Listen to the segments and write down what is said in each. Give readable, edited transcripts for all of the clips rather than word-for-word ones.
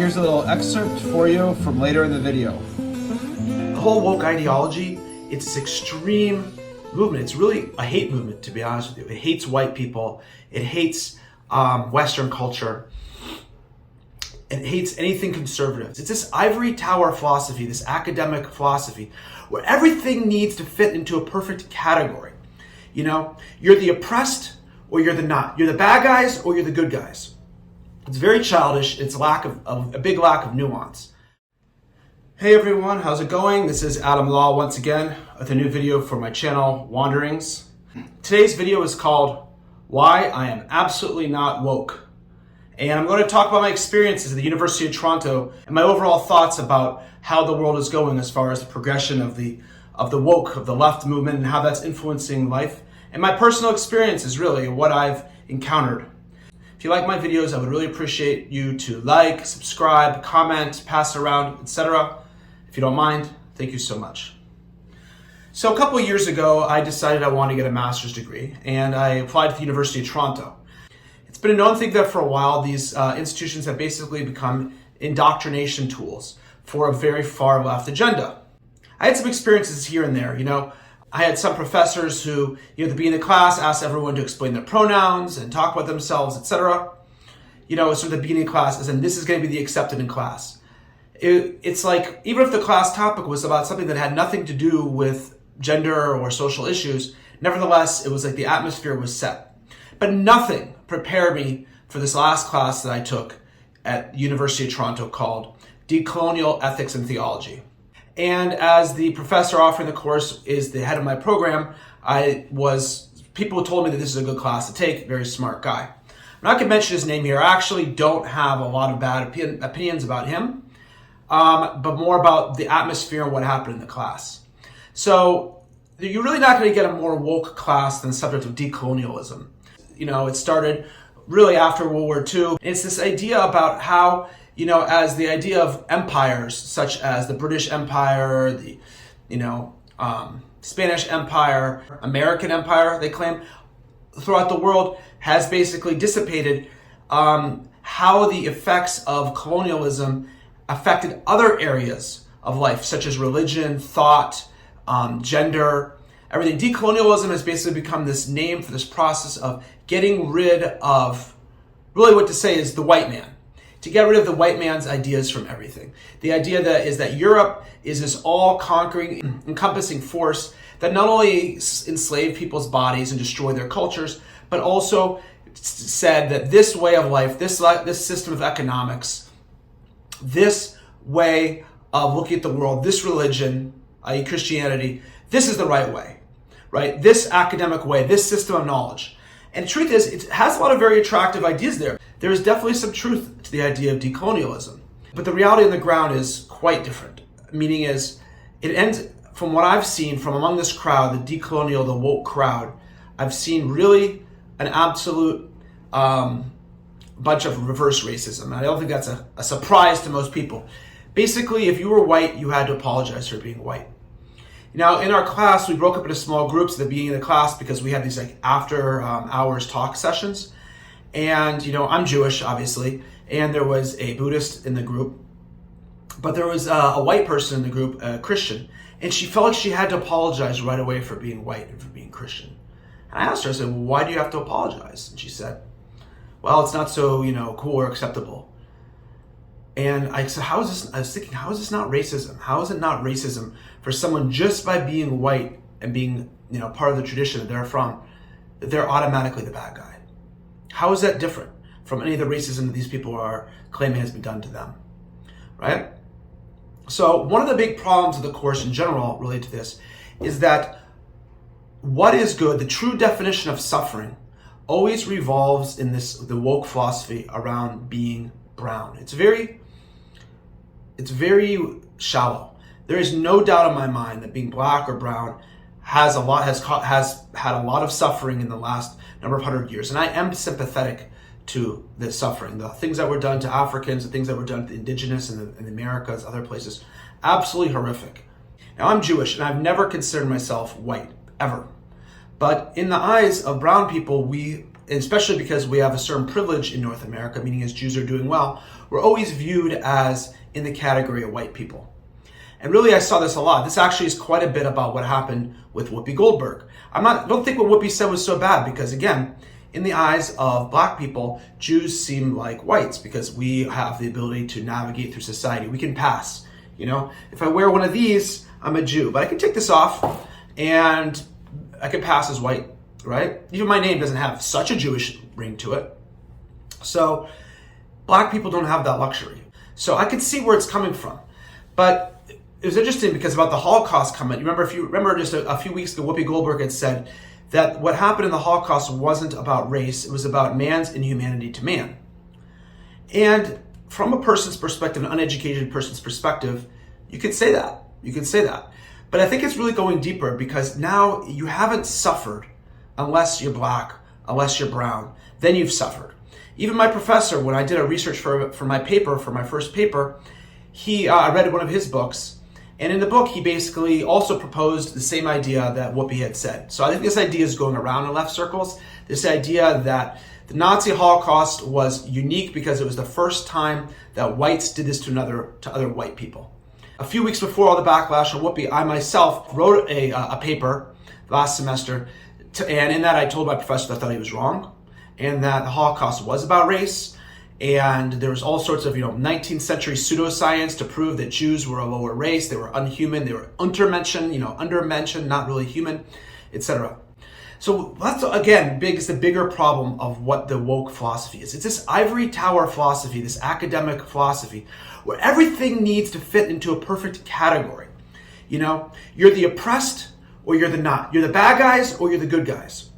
here's a little excerpt for you from later in the video. The whole woke ideology, it's this extreme movement. It's really a hate movement, to be honest with you. It hates white people. It hates Western culture. It hates anything conservative. It's this ivory tower philosophy, this academic philosophy, where everything needs to fit into a perfect category. You know, you're the oppressed or you're the not. You're the bad guys or you're the good guys. It's very childish. It's a big lack of nuance. Hey everyone, how's it going? This is Adam Law once again with a new video for my channel, Wanderings. Today's video is called Why I Am Absolutely Not Woke. And I'm going to talk about my experiences at the University of Toronto and my overall thoughts about how the world is going as far as the progression of the woke, of the left movement, and how that's influencing life. And my personal experiences, really, what I've encountered. If you like my videos, I would really appreciate you to like, subscribe, comment, pass around, etc. If you don't mind, thank you so much. So a couple of years ago, I decided I wanted to get a master's degree, and I applied to the University of Toronto. It's been a known thing that for a while, these institutions have basically become indoctrination tools for a very far left agenda. I had some experiences here and there, I had some professors who, at the beginning of the class, asked everyone to explain their pronouns and talk about themselves, etc. Sort of the beginning of class, as in this is going to be the accepted in class. It's like, even if the class topic was about something that had nothing to do with gender or social issues, nevertheless, it was like the atmosphere was set. But nothing prepared me for this last class that I took at the University of Toronto called Decolonial Ethics and Theology. And as the professor offering the course is the head of my program, people told me that this is a good class to take, very smart guy. I'm not going to mention his name here. I actually don't have a lot of bad opinions about him, but more about the atmosphere and what happened in the class. So you're really not going to get a more woke class than the subject of decolonialism. It started really after World War II. It's this idea about how, as the idea of empires, such as the British Empire, the, Spanish Empire, American Empire, they claim, throughout the world, has basically dissipated, how the effects of colonialism affected other areas of life, such as religion, thought, gender, everything. Decolonialism has basically become this name for this process of getting rid of, really what to say is the white man. To get rid of the white man's ideas from everything. The idea that Europe is this all-conquering, encompassing force that not only enslaved people's bodies and destroyed their cultures, but also said that this way of life, this system of economics, this way of looking at the world, this religion, i.e. Christianity, this is the right way, right? This academic way, this system of knowledge. And the truth is, it has a lot of very attractive ideas there. There is definitely some truth to the idea of decolonialism. But the reality on the ground is quite different. Meaning is, it ends, from what I've seen from among this crowd, the decolonial, the woke crowd, I've seen really an absolute bunch of reverse racism. And I don't think that's a surprise to most people. Basically, if you were white, you had to apologize for being white. Now, in our class, we broke up into small groups at the beginning of the class because we had these after hours talk sessions. And, I'm Jewish, obviously, and there was a Buddhist in the group, but there was a white person in the group, a Christian, and she felt like she had to apologize right away for being white and for being Christian. And I asked her, I said, well, why do you have to apologize? And she said, well, it's not so, cool or acceptable. And I said, I was thinking, how is this not racism? How is it not racism for someone just by being white and being, part of the tradition that they're from, that they're automatically the bad guy? How is that different from any of the racism that these people are claiming has been done to them, right? So one of the big problems of the course in general related to this is that what is good, the true definition of suffering, always revolves in the woke philosophy around being brown. It's very shallow. There is no doubt in my mind that being black or brown has had a lot of suffering in the last number of 100 years. And I am sympathetic to this suffering. The things that were done to Africans, the things that were done to the indigenous in the Americas, other places, absolutely horrific. Now, I'm Jewish, and I've never considered myself white, ever. But in the eyes of brown people, we especially because we have a certain privilege in North America, meaning as Jews are doing well, we're always viewed as in the category of white people. And really, I saw this a lot. This actually is quite a bit about what happened with Whoopi Goldberg. Don't think what Whoopi said was so bad because, again, in the eyes of black people, Jews seem like whites because we have the ability to navigate through society. We can pass. If I wear one of these, I'm a Jew. But I can take this off and I can pass as white, right? Even my name doesn't have such a Jewish ring to it. So black people don't have that luxury. So I could see where it's coming from. But it was interesting because about the Holocaust comment, if you remember just a few weeks ago, Whoopi Goldberg had said that what happened in the Holocaust wasn't about race, it was about man's inhumanity to man. And from a person's perspective, an uneducated person's perspective, you could say that. But I think it's really going deeper because now you haven't suffered unless you're black, unless you're brown, then you've suffered. Even my professor, when I did a research for my first paper, I read one of his books. And in the book, he basically also proposed the same idea that Whoopi had said. So I think this idea is going around in left circles. This idea that the Nazi Holocaust was unique because it was the first time that whites did this to other white people. A few weeks before all the backlash on Whoopi, I myself wrote a paper last semester, and in that I told my professor that I thought he was wrong, and that the Holocaust was about race. And there was all sorts of 19th century pseudoscience to prove that Jews were a lower race, they were unhuman, they were undermentioned, not really human, etc. So that's, again, is the bigger problem of what the woke philosophy is. It's this ivory tower philosophy, this academic philosophy, where everything needs to fit into a perfect category. You're the oppressed or you're the not. You're the bad guys or you're the good guys.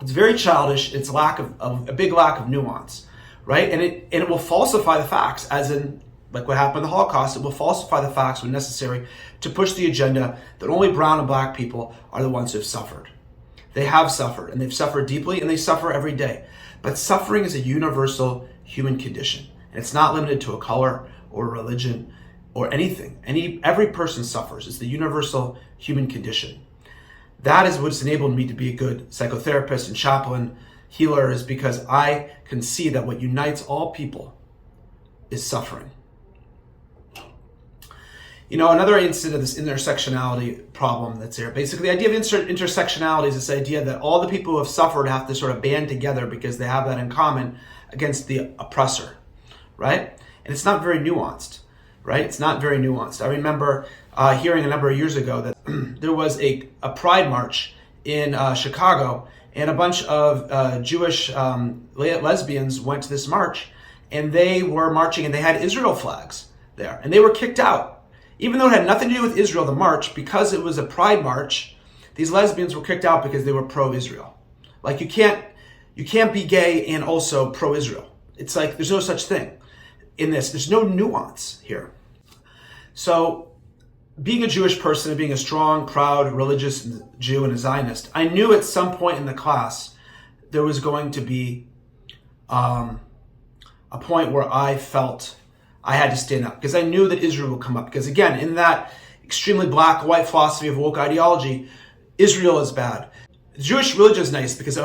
It's very childish. It's a big lack of nuance. Right? And it will falsify the facts, as in, like what happened in the Holocaust, it will falsify the facts when necessary to push the agenda that only brown and black people are the ones who have suffered. They have suffered, and they've suffered deeply, and they suffer every day. But suffering is a universal human condition, and it's not limited to a color or religion or anything. Every person suffers. It's the universal human condition. That is what's enabled me to be a good psychotherapist and chaplain, healer, is because I can see that what unites all people is suffering. Another instance of this intersectionality problem that's there. Basically, the idea of intersectionality is this idea that all the people who have suffered have to sort of band together because they have that in common against the oppressor, right? And it's not very nuanced, right? It's not very nuanced. I remember hearing a number of years ago that there was a pride march in Chicago, and a bunch of Jewish lesbians went to this march, and they were marching, and they had Israel flags there, and they were kicked out. Even though it had nothing to do with Israel, the march, because it was a pride march, these lesbians were kicked out because they were pro-Israel. Like, you can't be gay and also pro-Israel. It's like there's no such thing in this. There's no nuance here. So, being a Jewish person and being a strong, proud, religious Jew and a Zionist, I knew at some point in the class there was going to be a point where I felt I had to stand up because I knew that Israel would come up. Because again, in that extremely black-white philosophy of woke ideology, Israel is bad. Jewish religion is nice because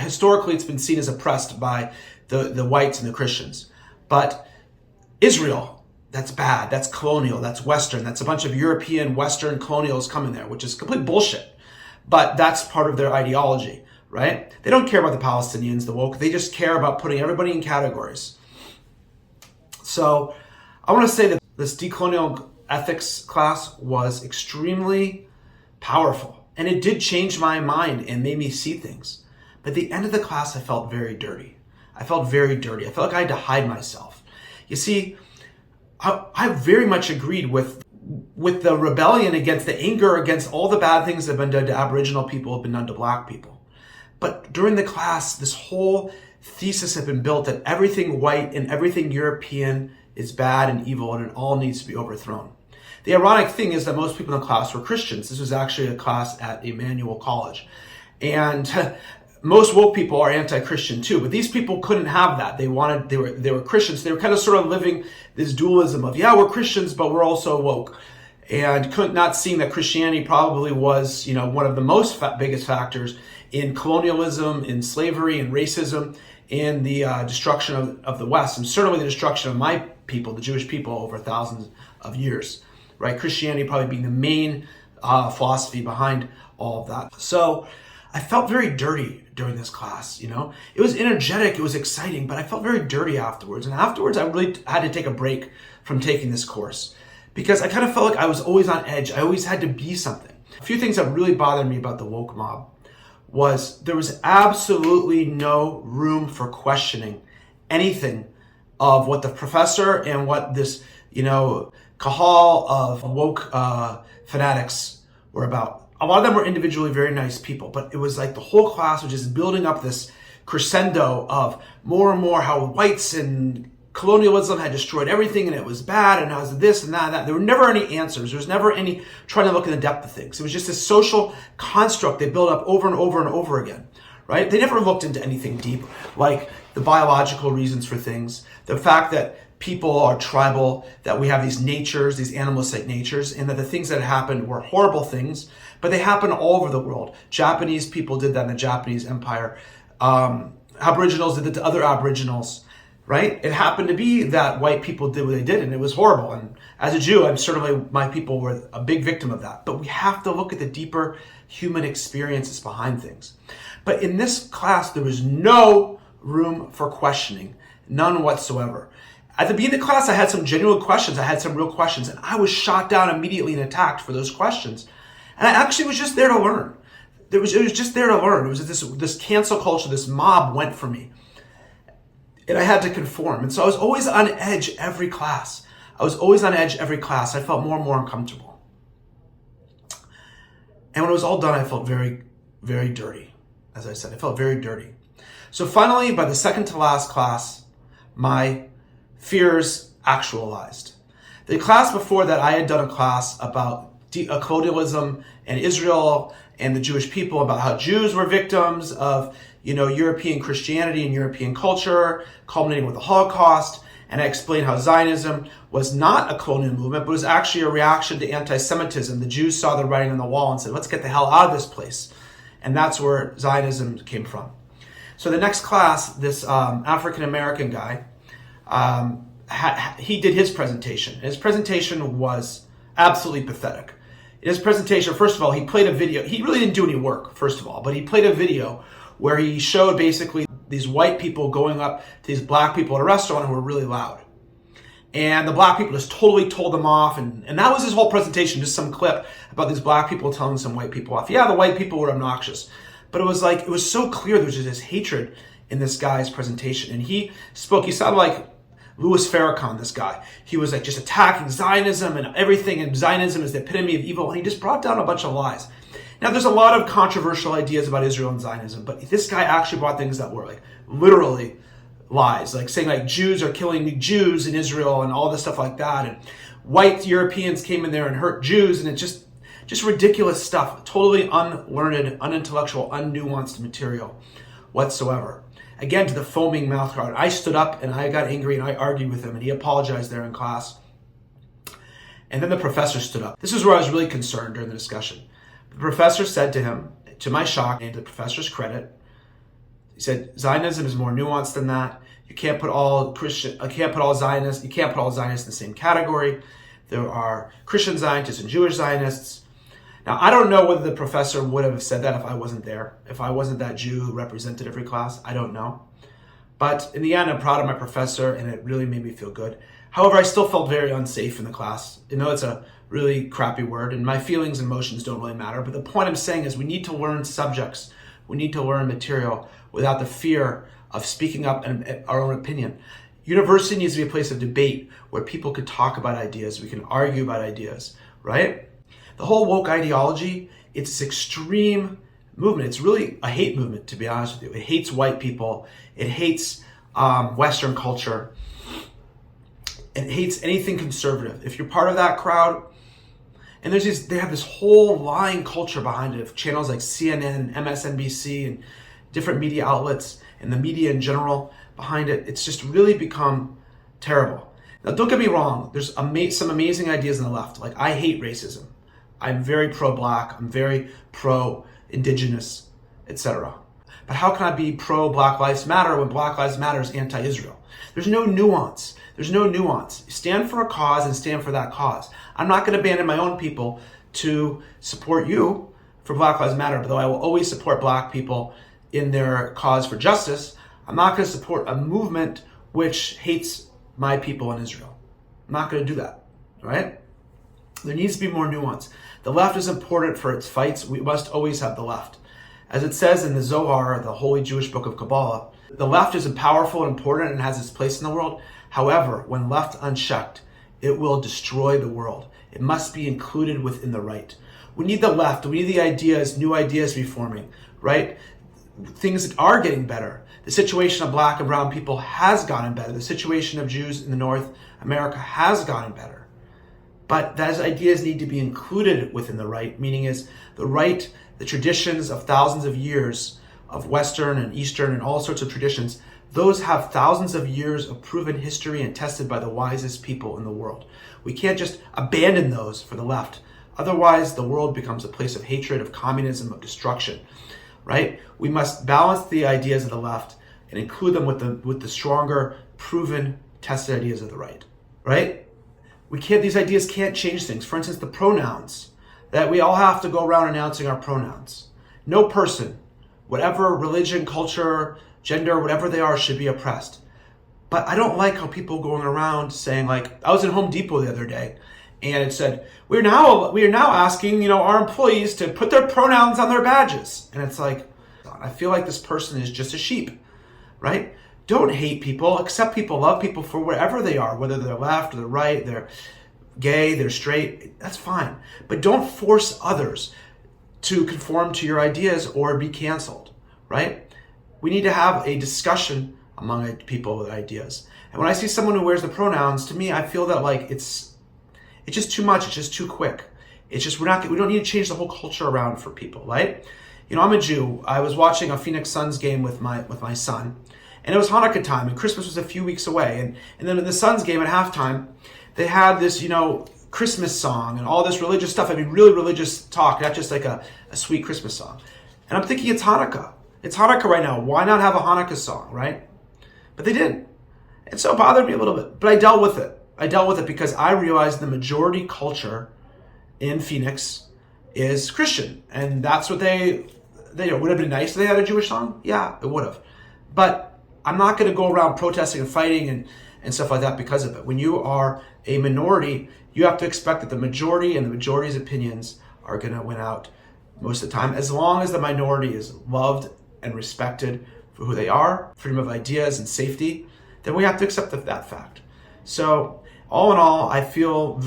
historically it's been seen as oppressed by the whites and the Christians. But Israel, that's bad, that's colonial, that's Western, that's a bunch of European, Western colonials coming there, which is complete bullshit. But that's part of their ideology, right? They don't care about the Palestinians, the woke, they just care about putting everybody in categories. So I want to say that this decolonial ethics class was extremely powerful, and it did change my mind and made me see things. But at the end of the class, I felt very dirty. I felt like I had to hide myself. You see, I very much agreed with the rebellion against the anger against all the bad things that have been done to Aboriginal people, have been done to black people. But during the class, this whole thesis had been built that everything white and everything European is bad and evil and it all needs to be overthrown. The ironic thing is that most people in the class were Christians. This was actually a class at Emmanuel College. And most woke people are anti-Christian too, but these people couldn't have that. They were Christians. They were kind of sort of living this dualism of, yeah, we're Christians, but we're also woke. And not seeing that Christianity probably was, one of the biggest factors in colonialism, in slavery, in racism, in the destruction of the West, and certainly the destruction of my people, the Jewish people, over thousands of years, right? Christianity probably being the main philosophy behind all of that. So I felt very dirty during this class, you know? It was energetic, it was exciting, but I felt very dirty afterwards. And afterwards, I really had to take a break from taking this course because I kind of felt like I was always on edge. I always had to be something. A few things that really bothered me about the woke mob was there was absolutely no room for questioning anything of what the professor and what this, you know, kahal of woke fanatics were about. A lot of them were individually very nice people, but it was like the whole class was just building up this crescendo of more and more how whites and colonialism had destroyed everything and it was bad and it was this and that and that. There were never any answers. There was never any trying to look in the depth of things. It was just this social construct they built up over and over and over again, right? They never looked into anything deep, like the biological reasons for things, the fact that people are tribal, that we have these natures, these animalistic natures, and that the things that happened were horrible things, but they happen all over the world. Japanese people did that in the Japanese Empire. Aboriginals did it to other Aboriginals, right? It happened to be that white people did what they did, and it was horrible. And as a Jew, I'm certainly, my people were a big victim of that. But we have to look at the deeper human experiences behind things. But in this class, there was no room for questioning, none whatsoever. At the beginning of the class, I had some genuine questions. I had some real questions, and I was shot down immediately and attacked for those questions. And I actually was just there to learn. It was just there to learn. It was this cancel culture, this mob went for me. And I had to conform. And so I was always on edge every class. I felt more and more uncomfortable. And when it was all done, I felt very, very dirty. As I said, I felt very dirty. So finally, by the second to last class, my fears actualized. The class before that, I had done a class about colonialism and Israel and the Jewish people, about how Jews were victims of, you know, European Christianity and European culture, culminating with the Holocaust. And I explained how Zionism was not a colonial movement, but was actually a reaction to anti-Semitism. The Jews saw the writing on the wall and said, let's get the hell out of this place. And that's where Zionism came from. So the next class, this African-American guy, he did his presentation. His presentation was absolutely pathetic. In his presentation, first of all, he played a video. He really didn't do any work, first of all, but he played a video where he showed basically these white people going up to these black people at a restaurant who were really loud. And the black people just totally told them off. And that was his whole presentation, just some clip about these black people telling some white people off. Yeah, the white people were obnoxious. But it was so clear there was just this hatred in this guy's presentation. And he sounded like Louis Farrakhan, this guy. He was like just attacking Zionism and everything, and Zionism is the epitome of evil, and he just brought down a bunch of lies. Now, there's a lot of controversial ideas about Israel and Zionism, but this guy actually brought things that were like literally lies, like saying like Jews are killing Jews in Israel and all this stuff like that, and white Europeans came in there and hurt Jews, and it just ridiculous stuff, totally unlearned, unintellectual, unnuanced material whatsoever. Again, to the foaming mouth crowd. I stood up and I got angry and I argued with him, and he apologized there in class. And then the professor stood up. This is where I was really concerned during the discussion. The professor said to him, to my shock and to the professor's credit, he said, Zionism is more nuanced than that. You can't put all Zionists in the same category. There are Christian Zionists and Jewish Zionists. Now, I don't know whether the professor would have said that if I wasn't there, if I wasn't that Jew who represented every class. I don't know. But in the end, I'm proud of my professor, and it really made me feel good. However, I still felt very unsafe in the class. You know, it's a really crappy word, and my feelings and emotions don't really matter. But the point I'm saying is we need to learn subjects. We need to learn material without the fear of speaking up and our own opinion. University needs to be a place of debate where people could talk about ideas. We can argue about ideas, right? The whole woke ideology, it's this extreme movement. It's really a hate movement, to be honest with you. It hates white people. It hates Western culture. It hates anything conservative. If you're part of that crowd, and they have this whole lying culture behind it of channels like CNN, MSNBC, and different media outlets, and the media in general behind it. It's just really become terrible. Now, don't get me wrong. There's some amazing ideas on the left. Like, I hate racism. I'm very pro-black. I'm very pro-indigenous etc. But how can I be pro Black Lives Matter when Black Lives Matter is anti-Israel? There's no nuance. There's no nuance. Stand for a cause and stand for that cause. I'm not going to abandon my own people to support you for Black Lives Matter, though I will always support Black people in their cause for justice. I'm not going to support a movement which hates my people in Israel. I'm not going to do that, right? There needs to be more nuance. The left is important for its fights. We must always have the left. As it says in the Zohar, the holy Jewish book of Kabbalah, the left is powerful and important and has its place in the world. However, when left unchecked, it will destroy the world. It must be included within the right. We need the left. We need the ideas, new ideas to be forming, right? Things are getting better. The situation of Black and brown people has gotten better. The situation of Jews in the North America has gotten better. But those ideas need to be included within the right, meaning is the right, the traditions of thousands of years of Western and Eastern and all sorts of traditions, those have thousands of years of proven history and tested by the wisest people in the world. We can't just abandon those for the left. Otherwise, the world becomes a place of hatred, of communism, of destruction, right? We must balance the ideas of the left and include them with the stronger, proven, tested ideas of the right, right? These ideas can't change things. For instance, the pronouns, that we all have to go around announcing our pronouns. No person, whatever religion, culture, gender, whatever they are, should be oppressed. But I don't like how people going around saying, like, I was in Home Depot the other day and it said, we are now asking, our employees to put their pronouns on their badges. And it's like, I feel like this person is just a sheep, right? Don't hate people, accept people, love people for wherever they are, whether they're left or they're right, they're gay, they're straight, that's fine. But don't force others to conform to your ideas or be canceled, right? We need to have a discussion among people with ideas. And when I see someone who wears the pronouns, to me, I feel that like it's just too much, it's just too quick. It's just, we don't need to change the whole culture around for people, right? I'm a Jew. I was watching a Phoenix Suns game with my son. And it was Hanukkah time, and Christmas was a few weeks away. And then in the Suns game at halftime, they had this, Christmas song and all this religious stuff. I mean, really religious talk, not just like a sweet Christmas song. And I'm thinking, it's Hanukkah. It's Hanukkah right now. Why not have a Hanukkah song, right? But they didn't. And so it bothered me a little bit. But I dealt with it. I dealt with it because I realized the majority culture in Phoenix is Christian. And that's what they would have been nice if they had a Jewish song. Yeah, it would have. But I'm not going to go around protesting and fighting and stuff like that because of it. When you are a minority, you have to expect that the majority and the majority's opinions are going to win out most of the time, as long as the minority is loved and respected for who they are, freedom of ideas and safety, then we have to accept that fact. So all in all, I feel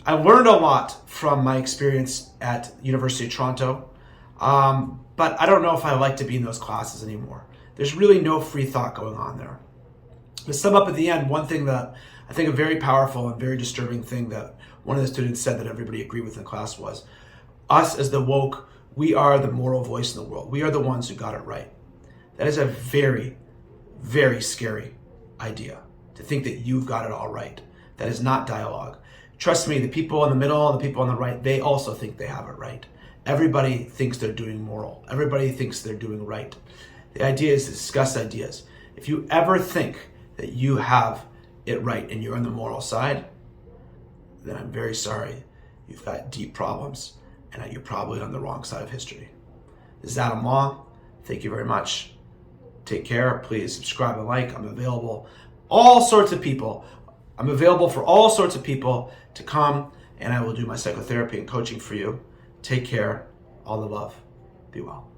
I learned a lot from my experience at University of Toronto, but I don't know if I like to be in those classes anymore. There's really no free thought going on there. To sum up at the end, one thing that I think a very powerful and very disturbing thing that one of the students said that everybody agreed with in the class was, us as the woke, we are the moral voice in the world. We are the ones who got it right. That is a very, very scary idea, to think that you've got it all right. That is not dialogue. Trust me, the people in the middle and the people on the right, they also think they have it right. Everybody thinks they're doing moral. Everybody thinks they're doing right. The idea is to discuss ideas. If you ever think that you have it right and you're on the moral side, then I'm very sorry. You've got deep problems and you're probably on the wrong side of history. This is Adam Law. Thank you very much. Take care. Please subscribe and like. I'm available. All sorts of people. I'm available for all sorts of people to come, and I will do my psychotherapy and coaching for you. Take care. All the love. Be well.